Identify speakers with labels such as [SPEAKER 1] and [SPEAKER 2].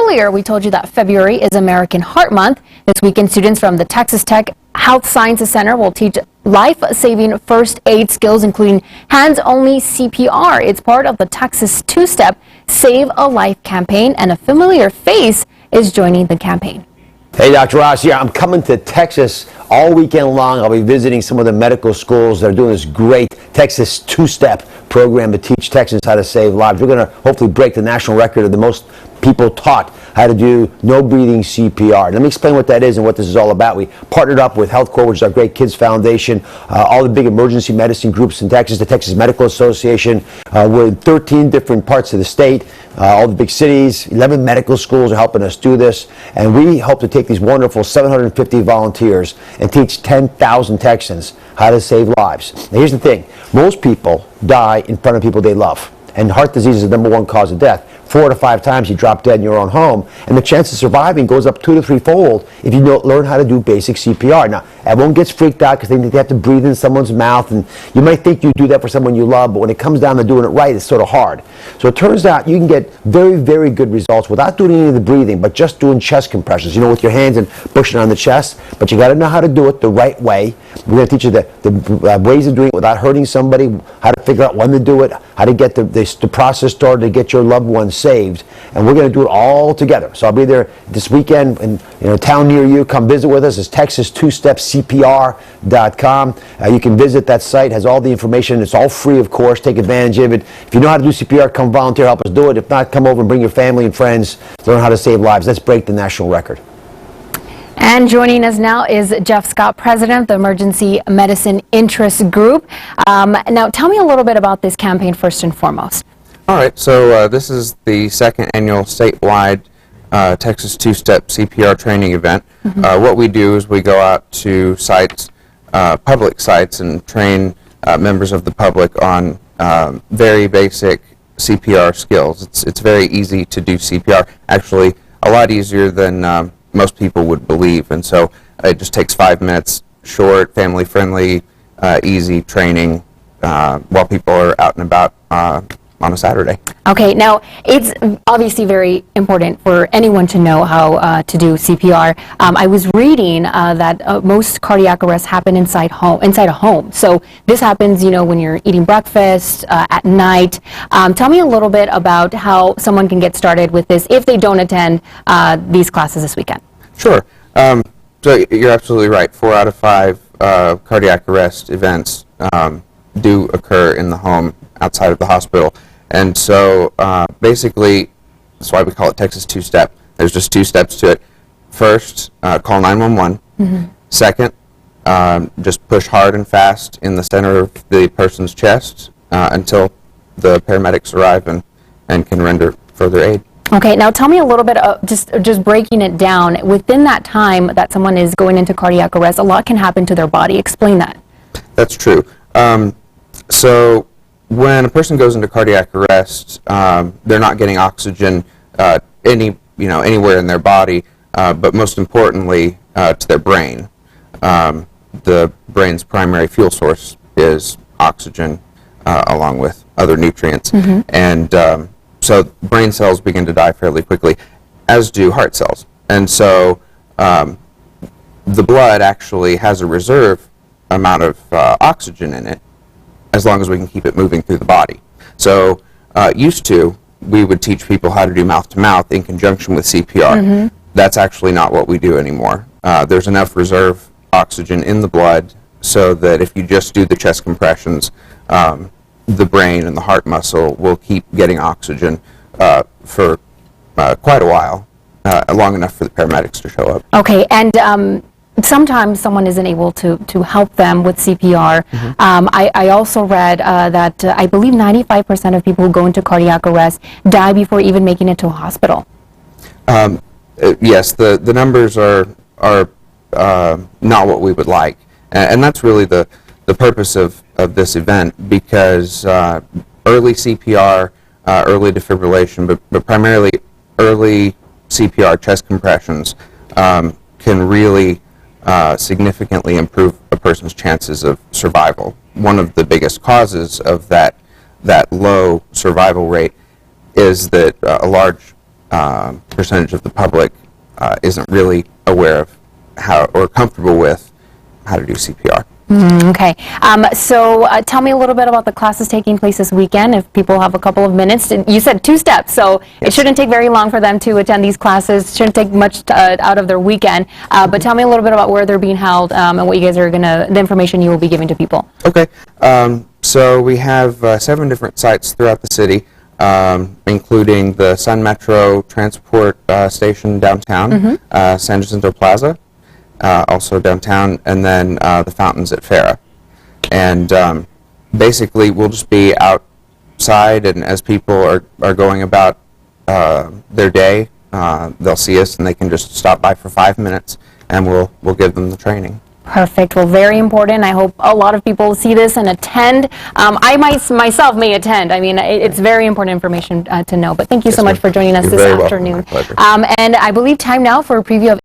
[SPEAKER 1] earlier, we told you that February is American Heart Month. This weekend, students from the Texas Tech Health Sciences Center will teach life-saving first aid skills, including hands-only CPR. It's part of the Texas two-step Save a Life campaign, and a familiar face is joining the campaign.
[SPEAKER 2] Hey, Dr. Ross here. I'm coming to Texas all weekend long. I'll be visiting some of the medical schools that are doing this great Texas two-step program to teach Texans how to save lives. We're going to hopefully break the national record of the most people taught how to do no breathing CPR. Let me explain what that is and what this is all about. We partnered up with Health Corps, which is our Great Kids Foundation, all the big emergency medicine groups in Texas, the Texas Medical Association. We're in 13 different parts of the state, all the big cities. 11 medical schools are helping us do this, and we hope to take these wonderful 750 volunteers and teach 10,000 Texans how to save lives. Now, here's the thing. Most people die in front of people they love, and heart disease is the #1 cause of death. 4 to 5 times you drop dead in your own home, and the chance of surviving goes up 2 to 3-fold if you don't learn how to do basic CPR. Now, everyone gets freaked out because they think they have to breathe in someone's mouth, and you might think you do that for someone you love, but when it comes down to doing it right, it's sort of hard. So it turns out you can get very, very good results without doing any of the breathing, but just doing chest compressions, with your hands and pushing on the chest. But you got to know how to do it the right way. We're going to teach you the ways of doing it without hurting somebody, how to figure out when to do it, how to get the process started to get your loved ones saved, and we're going to do it all together. So I'll be there this weekend in a town near you. Come visit with us. It's KVIA.com. You can visit that site. It has all the information. It's all free, of course. Take advantage of it. If you know how to do CPR, come volunteer, help us do it. If not, come over and bring your family and friends to learn how to save lives. Let's break the national record.
[SPEAKER 1] And joining us now is Jeff Scott, president of the Emergency Medicine Interest Group. Now, tell me a little bit about this campaign first and foremost.
[SPEAKER 3] All right, so this is the second annual statewide Texas two-step CPR training event. What we do is we go out to sites, public sites, and train members of the public on very basic CPR skills. It's very easy to do CPR, actually a lot easier than most people would believe, and so it just takes 5 minutes, short, family-friendly, easy training while people are out and about on a Saturday.
[SPEAKER 1] Okay, now it's obviously very important for anyone to know how to do CPR. I was reading that most cardiac arrests happen inside a home. So this happens, when you're eating breakfast at night. Tell me a little bit about how someone can get started with this if they don't attend these classes this weekend.
[SPEAKER 3] Sure. So you're absolutely right. 4 out of 5 cardiac arrest events do occur in the home outside of the hospital. And so basically, that's why we call it Texas two-step. There's just 2 steps to it. First, call 911. Second, just push hard and fast in the center of the person's chest until the paramedics arrive and can render further aid.
[SPEAKER 1] Okay, now tell me a little bit of just breaking it down. Within that time that someone is going into cardiac arrest, a lot can happen to their body. Explain that.
[SPEAKER 3] That's true. So when a person goes into cardiac arrest, they're not getting oxygen anywhere in their body, but most importantly to their brain. The brain's primary fuel source is oxygen, along with other nutrients, and so brain cells begin to die fairly quickly, as do heart cells. And so the blood actually has a reserve amount of oxygen in it, as long as we can keep it moving through the body. So we would teach people how to do mouth-to-mouth in conjunction with CPR. That's actually not what we do anymore. There's enough reserve oxygen in the blood so that if you just do the chest compressions, the brain and the heart muscle will keep getting oxygen for quite a while, long enough for the paramedics to show up.
[SPEAKER 1] Okay, and sometimes someone isn't able to help them with CPR. I also read that I believe 95% of people who go into cardiac arrest die before even making it to a hospital.
[SPEAKER 3] Yes, the numbers are not what we would like, and that's really the purpose of this event, because early CPR, early defibrillation, but primarily early CPR chest compressions can really significantly improve a person's chances of survival. One of the biggest causes of that low survival rate is that a large percentage of the public isn't really aware of how or comfortable with how to do CPR.
[SPEAKER 1] Okay. So tell me a little bit about the classes taking place this weekend, if people have a couple of minutes. You said 2 steps, so it shouldn't take very long for them to attend these classes. Shouldn't take much out of their weekend. But tell me a little bit about where they're being held and what you guys are the information you will be giving to people.
[SPEAKER 3] Okay. So we have 7 different sites throughout the city, including the Sun Metro Transport Station downtown, San Jacinto Plaza, also downtown, and then the fountains at Farah. And basically, we'll just be outside, and as people are going about their day, they'll see us, and they can just stop by for 5 minutes, and we'll give them the training.
[SPEAKER 1] Perfect. Well, very important. I hope a lot of people see this and attend. I myself may attend. I mean, it's very important information to know. But thank you so much for joining us
[SPEAKER 3] You're
[SPEAKER 1] this
[SPEAKER 3] very welcome.
[SPEAKER 1] afternoon.
[SPEAKER 3] My pleasure.
[SPEAKER 1] And I believe time now for a preview of